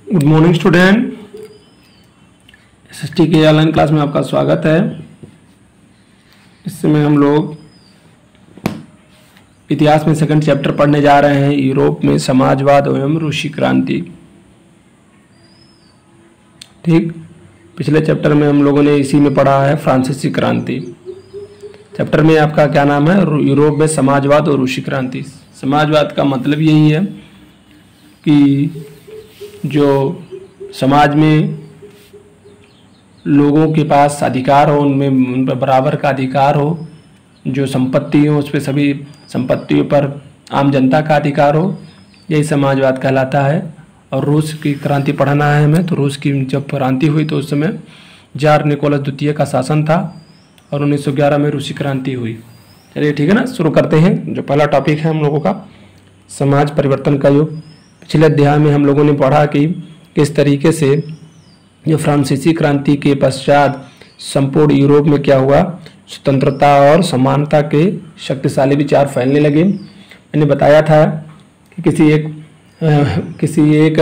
Good morning student, SST के online class में आपका स्वागत है। इस समय हम लोग इतिहास में सेकंड चैप्टर पढ़ने जा रहे हैं, यूरोप में समाजवाद एवं रूसी क्रांति। ठीक, पिछले चैप्टर में हम लोगों ने इसी में पढ़ा है फ्रांसीसी क्रांति। चैप्टर में आपका क्या नाम है? यूरोप में समाजवाद और रूसी क्रांति। समाजवाद का मतलब यही है कि जो समाज में लोगों के पास अधिकार हो, उनमें उन पर बराबर का अधिकार हो, जो संपत्ति हो उस पर सभी संपत्तियों पर आम जनता का अधिकार हो, यही समाजवाद कहलाता है। और रूस की क्रांति पढ़ना है हमें, तो रूस की जब क्रांति हुई तो उस समय जार निकोलस द्वितीय का शासन था और 1911 में रूसी क्रांति हुई। चलिए ठीक है ना, शुरू करते हैं। जो पहला टॉपिक है हम लोगों का समाज परिवर्तन का युग। पिछले अध्याय में हम लोगों ने पढ़ा कि किस तरीके से जो फ्रांसीसी क्रांति के पश्चात संपूर्ण यूरोप में क्या हुआ, स्वतंत्रता और समानता के शक्तिशाली विचार फैलने लगे। मैंने बताया था कि किसी एक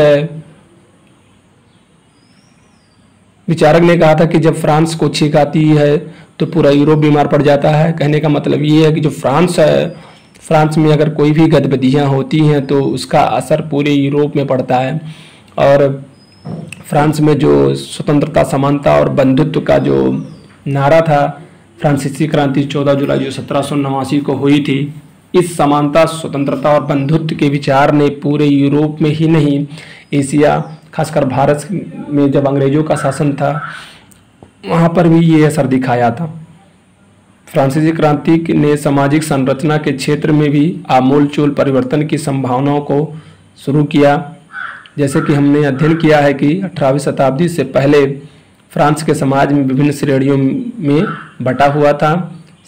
विचारक ने कहा था कि जब फ्रांस को छींक आती है तो पूरा यूरोप बीमार पड़ जाता है। कहने का मतलब ये है कि जो फ्रांस है, फ्रांस में अगर कोई भी गतिविधियाँ होती हैं तो उसका असर पूरे यूरोप में पड़ता है। और फ्रांस में जो स्वतंत्रता, समानता और बंधुत्व का जो नारा था, फ्रांसीसी क्रांति 14 जुलाई जो 1789 को हुई थी, इस समानता, स्वतंत्रता और बंधुत्व के विचार ने पूरे यूरोप में ही नहीं, एशिया खासकर भारत में जब अंग्रेजों का शासन था वहाँ पर भी ये असर दिखाया था। फ्रांसीसी क्रांति ने सामाजिक संरचना के क्षेत्र में भी आमूल-चूल परिवर्तन की संभावनाओं को शुरू किया। जैसे कि हमने अध्ययन किया है कि 18वीं शताब्दी से पहले फ्रांस के समाज में विभिन्न श्रेणियों में बटा हुआ था।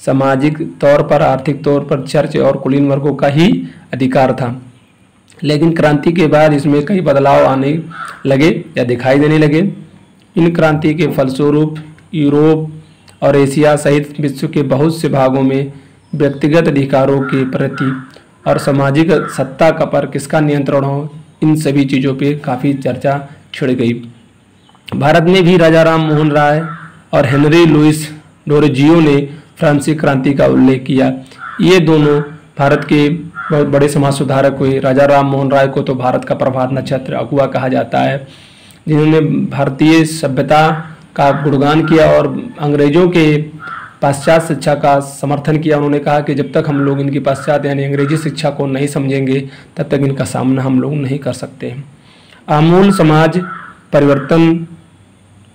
सामाजिक तौर पर, आर्थिक तौर पर चर्च और कुलीन वर्गों का ही अधिकार था, लेकिन क्रांति के बाद इसमें कई बदलाव आने लगे या दिखाई देने लगे। इन क्रांति के फलस्वरूप यूरोप और एशिया सहित विश्व के बहुत से भागों में व्यक्तिगत अधिकारों के प्रति और सामाजिक सत्ता का पर किसका नियंत्रण हो, इन सभी चीज़ों पे काफ़ी चर्चा छिड़ गई। भारत में भी राजा राम मोहन राय और हेनरी लुइस डोरेजियो ने फ्रांसीसी क्रांति का उल्लेख किया। ये दोनों भारत के बहुत बड़े समाज सुधारक हुए। राजा राम मोहन राय को तो भारत का प्रभात नक्षत्र अगुआ कहा जाता है, जिन्होंने भारतीय सभ्यता का गुणगान किया और अंग्रेजों के पाश्चात्य शिक्षा का समर्थन किया। उन्होंने कहा कि जब तक हम लोग इनकी पाश्चात्य यानी अंग्रेजी शिक्षा को नहीं समझेंगे तब तक इनका सामना हम लोग नहीं कर सकते। आमूल समाज परिवर्तन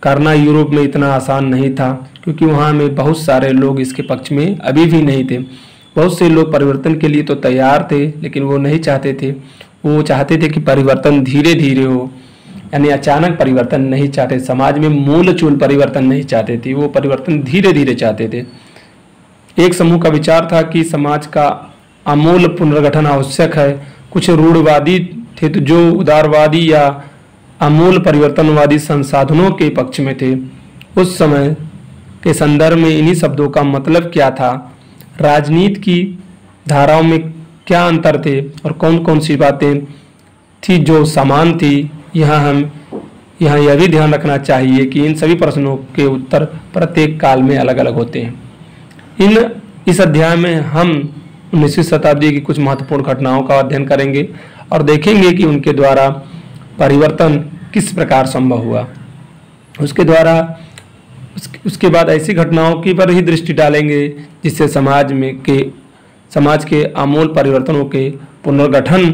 करना यूरोप में इतना आसान नहीं था, क्योंकि वहाँ में बहुत सारे लोग इसके पक्ष में अभी भी नहीं थे। बहुत से लोग परिवर्तन के लिए तो तैयार थे, लेकिन वो नहीं चाहते थे। वो चाहते थे कि परिवर्तन धीरे धीरे हो, यानी अचानक परिवर्तन नहीं चाहते। समाज में मूल चूल परिवर्तन नहीं चाहते थे, वो परिवर्तन धीरे धीरे चाहते थे। एक समूह का विचार था कि समाज का आमूल पुनर्गठन आवश्यक है। कुछ रूढ़वादी थे तो जो उदारवादी या आमूल परिवर्तनवादी संसाधनों के पक्ष में थे। उस समय के संदर्भ में इन्हीं शब्दों का मतलब क्या था, राजनीति की धाराओं में क्या अंतर थे और कौन कौन सी बातें थी जो समान थी। यहाँ यह भी ध्यान रखना चाहिए कि इन सभी प्रश्नों के उत्तर प्रत्येक काल में अलग अलग होते हैं। इस अध्याय में हम 19वीं शताब्दी की कुछ महत्वपूर्ण घटनाओं का अध्ययन करेंगे और देखेंगे कि उनके द्वारा परिवर्तन किस प्रकार संभव हुआ। उसके बाद ऐसी घटनाओं की पर ही दृष्टि डालेंगे जिससे समाज के आमूल परिवर्तनों के पुनर्गठन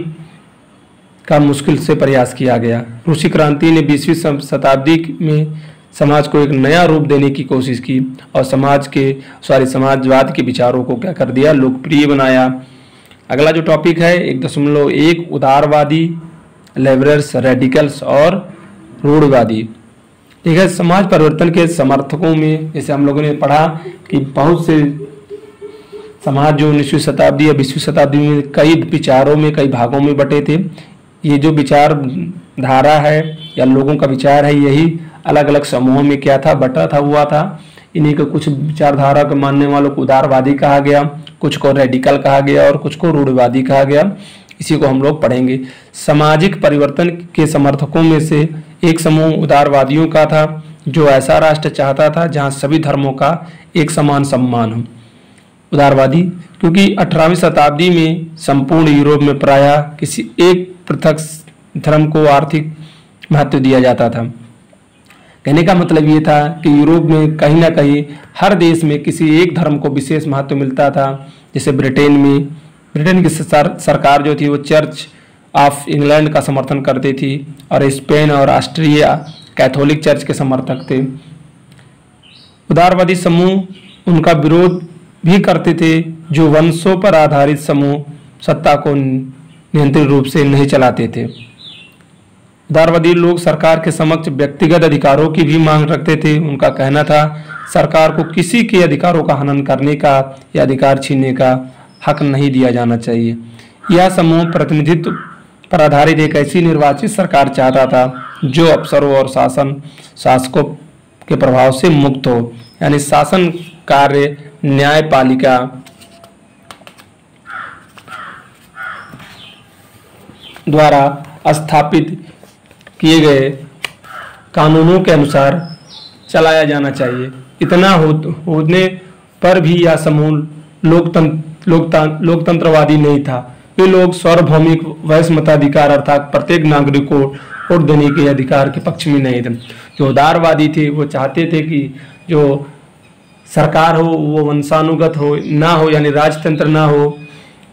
का मुश्किल से प्रयास किया गया। रूसी क्रांति ने 20वीं शताब्दी में समाज को एक नया रूप देने की कोशिश की और समाजवाद के विचारों को क्या कर दिया, लोकप्रिय बनाया। अगला जो टॉपिक है 1.1 उदारवादी, लिबरल्स, रेडिकल्स और रूढ़वादी। ठीक है, समाज परिवर्तन के समर्थकों में जैसे हम लोगों ने पढ़ा कि बहुत से समाज जो 19वीं शताब्दी या 20वीं शताब्दी में कई विचारों में, कई भागों में बटे थे। ये जो विचार धारा है या लोगों का विचार है, यही अलग अलग समूहों में क्या था, बटा हुआ था। इन्हीं को कुछ विचारधारा के मानने वालों को उदारवादी कहा गया, कुछ को रेडिकल कहा गया और कुछ को रूढ़वादी कहा गया। इसी को हम लोग पढ़ेंगे। सामाजिक परिवर्तन के समर्थकों में से एक समूह उदारवादियों का था, जो ऐसा राष्ट्र चाहता था जहां सभी धर्मों का एक समान सम्मान हो। उदारवादी क्योंकि 18वीं शताब्दी में संपूर्ण यूरोप में प्रायः किसी एक पृथक धर्म को आर्थिक महत्व दिया जाता था। कहने का मतलब ये था कि यूरोप में कहीं ना कहीं हर देश में किसी एक धर्म को विशेष महत्व मिलता था। जैसे ब्रिटेन की सरकार जो थी वो चर्च ऑफ इंग्लैंड का समर्थन करती थी और स्पेन और ऑस्ट्रिया कैथोलिक चर्च के समर्थक थे। उदारवादी समूह उनका विरोध भी करते थे जो वंशों पर आधारित समूह सत्ता को नियंत्रित रूप से नहीं चलाते थे। उदारवादी लोग सरकार के समक्ष व्यक्तिगत अधिकारों की भी मांग रखते थे। उनका कहना था सरकार को किसी के अधिकारों का हनन करने का या अधिकार छीनने का हक नहीं दिया जाना चाहिए। यह समूह प्रतिनिधित्व पर आधारित एक ऐसी निर्वाचित सरकार चाहता था जो अफसरों और शासकों के प्रभाव से मुक्त हो, यानी शासन कार्य न्यायपालिका द्वारा स्थापित किए गए कानूनों के अनुसार चलाया जाना चाहिए। इतना होने पर भी यह समूह लोकतंत्रवादी नहीं था। वे लोग सार्वभौमिक वैश्य मताधिकार अर्थात प्रत्येक नागरिक को वोट देने के अधिकार के पक्ष में नहीं थे। जो उदारवादी थे वो चाहते थे कि जो सरकार हो वो वंशानुगत हो ना हो, यानी राजतंत्र ना हो,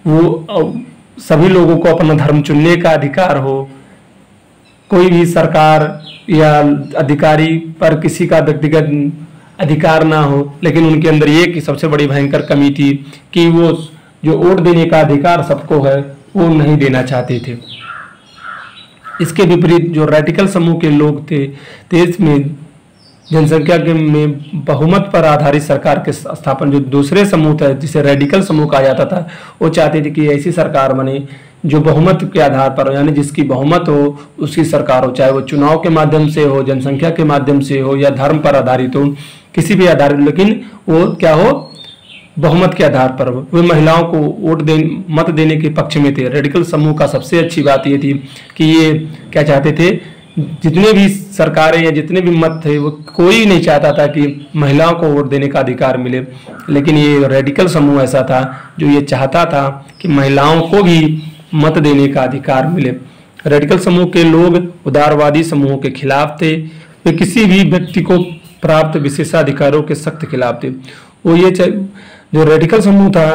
वो सभी लोगों को अपना धर्म चुनने का अधिकार हो, कोई भी सरकार या अधिकारी पर किसी का व्यक्तिगत अधिकार ना हो। लेकिन उनके अंदर ये कि सबसे बड़ी भयंकर कमी थी कि वो जो वोट देने का अधिकार सबको है वो नहीं देना चाहते थे। इसके विपरीत जो रेडिकल समूह के लोग थे, देश में जनसंख्या के में बहुमत पर आधारित सरकार के स्थापन, जो दूसरे समूह था जिसे रेडिकल समूह कहा जाता था, वो चाहते थे कि ऐसी सरकार बने जो बहुमत के आधार पर हो, यानी जिसकी बहुमत हो उसकी सरकार हो, चाहे वो चुनाव के माध्यम से हो, जनसंख्या के माध्यम से हो या धर्म पर आधारित हो, किसी भी आधारित, लेकिन वो क्या हो, बहुमत के आधार पर हो। वे महिलाओं को मत देने के पक्ष में थे। रेडिकल समूह का सबसे अच्छी बात ये थी कि ये क्या चाहते थे, जितने भी सरकारें या जितने भी मत थे वो कोई नहीं चाहता था कि महिलाओं को वोट देने का अधिकार मिले, लेकिन ये रेडिकल समूह ऐसा था जो ये चाहता था कि महिलाओं को भी मत देने का अधिकार मिले। रेडिकल समूह के लोग उदारवादी समूहों के खिलाफ थे। वे किसी भी व्यक्ति को प्राप्त विशेषाधिकारों के सख्त खिलाफ थे। वो ये जो रेडिकल समूह था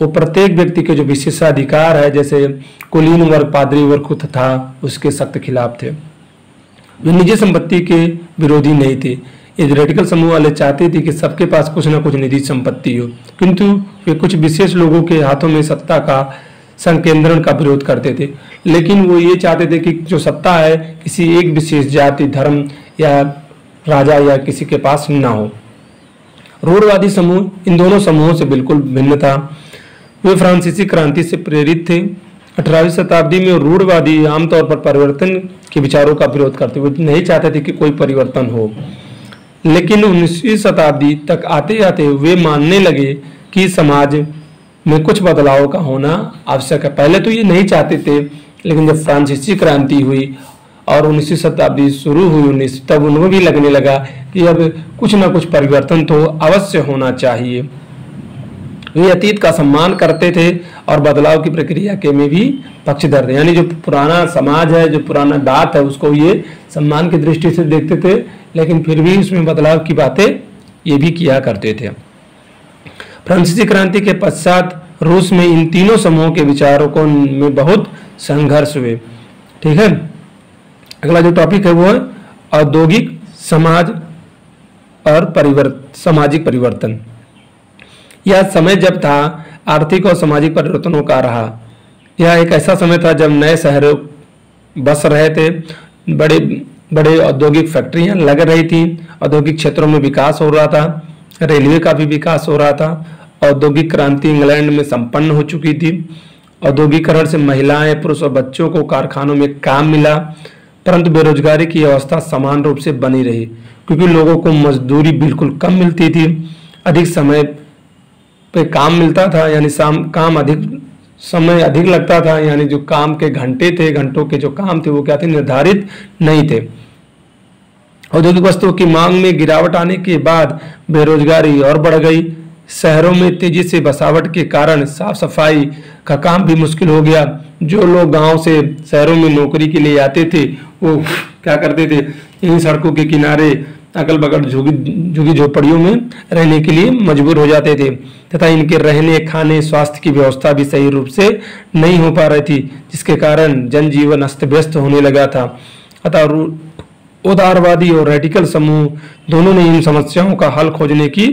वो प्रत्येक व्यक्ति के जो विशेषाधिकार है, जैसे कुलीन वर्ग, पादरी वर्ग था, उसके सख्त खिलाफ थे। वे निजी संपत्ति के विरोधी नहीं थे। ये रेडिकल समूह वाले चाहते थे कि सबके पास कुछ ना कुछ निजी संपत्ति हो, किंतु वे कुछ विशेष लोगों के हाथों में सत्ता का संकेंद्रण का विरोध करते थे। लेकिन वो ये चाहते थे कि जो सत्ता है किसी एक विशेष जाति, धर्म या राजा या किसी के पास ना हो। रूढ़वादी समूह इन दोनों समूहों से बिल्कुल भिन्न था। वे फ्रांसीसी क्रांति से प्रेरित थे। 18वीं शताब्दी में रूढ़वादी आमतौर पर परिवर्तन के विचारों का विरोध करते हुए नहीं चाहते थे कि कोई परिवर्तन हो, लेकिन 19वीं शताब्दी तक आते आते वे मानने लगे कि समाज में कुछ बदलाव का होना आवश्यक है। पहले तो ये नहीं चाहते थे, लेकिन जब फ्रांसीसी क्रांति हुई और 19वीं शताब्दी शुरू हुई तब उन्हें भी लगने लगा कि अब कुछ ना कुछ परिवर्तन तो अवश्य होना चाहिए। वे अतीत का सम्मान करते थे और बदलाव की प्रक्रिया के में भी पक्षधर थे, यानी जो पुराना समाज है, जो पुराना बात है, उसको ये सम्मान की दृष्टि से देखते थे, लेकिन फिर भी उसमें बदलाव की बातें ये भी किया करते थे। फ्रांसीसी क्रांति के पश्चात रूस में इन तीनों समूहों के विचारकों में बहुत संघर्ष हुए। ठीक है, अगला जो टॉपिक है वो है औद्योगिक समाज और सामाजिक परिवर्तन। यह समय जब था आर्थिक और सामाजिक परिवर्तनों का रहा। यह एक ऐसा समय था जब नए शहरों बस रहे थे, बड़े बड़े औद्योगिक फैक्ट्रियां लग रही थी, औद्योगिक क्षेत्रों में विकास हो रहा था, रेलवे का भी विकास हो रहा था। औद्योगिक क्रांति इंग्लैंड में संपन्न हो चुकी थी। औद्योगिकरण से महिलाएं, पुरुष और बच्चों को कारखानों में काम मिला, परंतु बेरोजगारी की अवस्था समान रूप से बनी रही, क्योंकि लोगों को मजदूरी बिल्कुल कम मिलती थी। अधिक समय पे काम मिलता था, यानी काम अधिक समय अधिक लगता था, यानी जो काम के घंटे थे, घंटों के जो काम थे वो क्या थे, निर्धारित नहीं थे। औद्योगिक वस्तुओं की मांग में गिरावट आने के बाद बेरोजगारी और बढ़ गई। शहरों में तेजी से बसावट के कारण साफ सफाई का काम भी मुश्किल हो गया। जो लोग गांव से शहरों में नौकरी के लिए आते थे वो क्या करते थे, इन सड़कों के किनारे अगल बगल झुग्गी झोपड़ियों में रहने के लिए मजबूर हो जाते थे तथा इनके रहने, खाने, स्वास्थ्य की व्यवस्था भी सही रूप से नहीं हो पा रही थी, जिसके कारण जनजीवन अस्त व्यस्त होने लगा था। अतः उदारवादी और रेडिकल समूह दोनों ने इन समस्याओं का हल खोजने की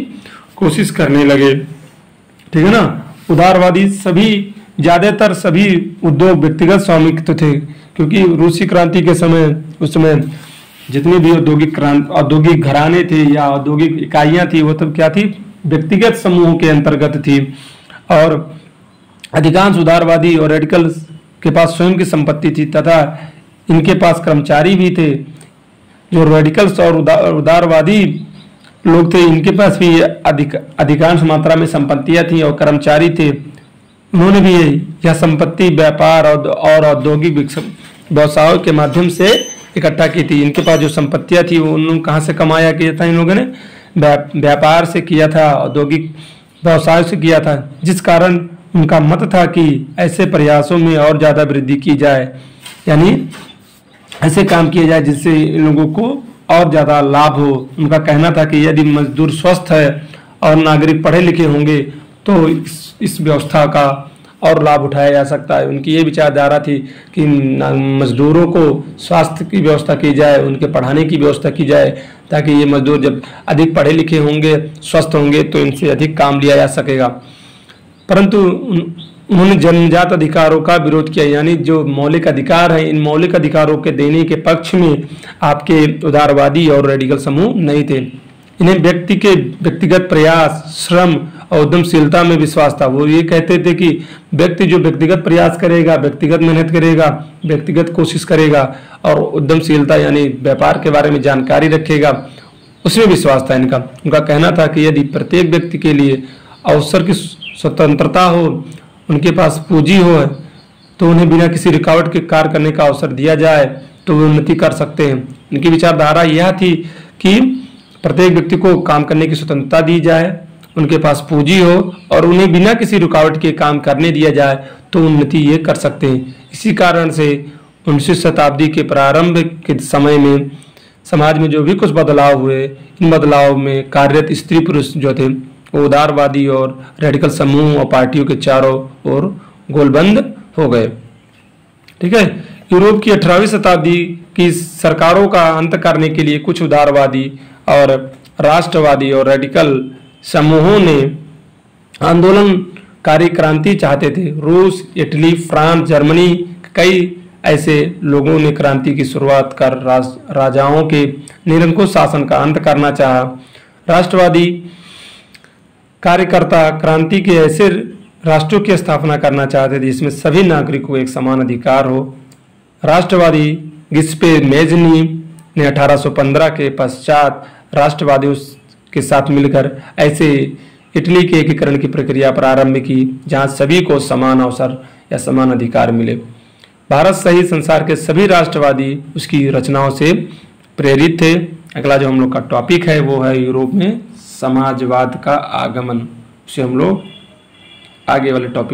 कोशिश करने लगे। ठीक है ना। उदारवादी ज्यादातर सभी उद्योग व्यक्तिगत स्वामित्व थे, क्योंकि रूसी क्रांति के समय उस समय जितने भी औद्योगिक घराने थे या औद्योगिक इकाइयां थी वो तब क्या थी, व्यक्तिगत समूह के अंतर्गत थी। और अधिकांश उदारवादी और रेडिकल के पास स्वयं की संपत्ति थी तथा इनके पास कर्मचारी भी थे। जो रेडिकल्स और उदारवादी लोग थे इनके पास भी अधिकांश मात्रा में संपत्तियां थी और कर्मचारी थे। उन्होंने भी यह संपत्ति व्यापार और औद्योगिक व्यवसायों के माध्यम से इकट्ठा की थी। इनके पास जो संपत्तियां थी वो उन्होंने कहाँ से कमाया किया था, इन लोगों ने व्यापार से किया था, औद्योगिक व्यवसाय से किया था, जिस कारण उनका मत था कि ऐसे प्रयासों में और ज्यादा वृद्धि की जाए, यानी ऐसे काम किए जाए जिससे इन लोगों को और ज्यादा लाभ हो। उनका कहना था कि यदि मजदूर स्वस्थ है और नागरिक पढ़े लिखे होंगे तो इस व्यवस्था का और लाभ उठाया जा सकता है। उनकी ये विचारधारा थी कि मजदूरों को स्वास्थ्य की व्यवस्था की जाए, उनके पढ़ाने की व्यवस्था की जाए, ताकि ये मजदूर जब अधिक पढ़े लिखे होंगे, स्वस्थ होंगे तो इनसे अधिक काम लिया जा सकेगा। परंतु उन्होंने जन्मजात अधिकारों का विरोध किया, यानी जो मौलिक अधिकार हैं इन मौलिक अधिकारों के देने के पक्ष में आपके उदारवादी और रेडिकल समूह नहीं थे। इन्हें व्यक्ति के व्यक्तिगत प्रयास, श्रम और उद्यमशीलता में विश्वास था। वो ये कहते थे कि व्यक्ति जो व्यक्तिगत प्रयास करेगा, व्यक्तिगत मेहनत करेगा, व्यक्तिगत कोशिश करेगा और उद्यमशीलता यानी व्यापार के बारे में जानकारी रखेगा, उसमें विश्वास था इनका। उनका कहना था कि यदि प्रत्येक व्यक्ति के लिए अवसर की स्वतंत्रता हो, उनके पास पूंजी हो तो उन्हें बिना किसी रुकावट के कार्य करने का अवसर दिया जाए तो वे उन्नति कर सकते हैं। इनकी विचारधारा यह थी कि प्रत्येक व्यक्ति को काम करने की स्वतंत्रता दी जाए, उनके पास पूंजी हो और उन्हें बिना किसी रुकावट के काम करने दिया जाए तो उन्नति ये कर सकते हैं। इसी कारण से 19वीं शताब्दी के प्रारंभ के समय में समाज में जो भी कुछ बदलाव हुए, इन बदलाव में कार्यरत स्त्री पुरुष जो थे वो उदारवादी और रेडिकल समूह और पार्टियों के चारों ओर गोलबंद हो गए। ठीक है। यूरोप की 18वीं शताब्दी की सरकारों का अंत करने के लिए कुछ उदारवादी और राष्ट्रवादी और रेडिकल समूहों ने आंदोलनकारी क्रांति चाहते थे। रूस, इटली, फ्रांस, जर्मनी कई ऐसे लोगों ने क्रांति की शुरुआत कर राजाओं के निरंकुश शासन का अंत करना चाहा। राष्ट्रवादी कार्यकर्ता क्रांति के ऐसे राष्ट्रों की स्थापना करना चाहते थे जिसमें सभी नागरिकों को एक समान अधिकार हो। राष्ट्रवादी गिस्पे मेजनी ने 1815 के पश्चात राष्ट्रवादियों के साथ मिलकर ऐसे इटली के एकीकरण की प्रक्रिया प्रारंभ की जहां सभी को समान अवसर या समान अधिकार मिले। भारत सहित संसार के सभी राष्ट्रवादी उसकी रचनाओं से प्रेरित थे। अगला जो हम लोग का टॉपिक है वो है यूरोप में समाजवाद का आगमन। उसे हम लोग आगे वाले टॉपिक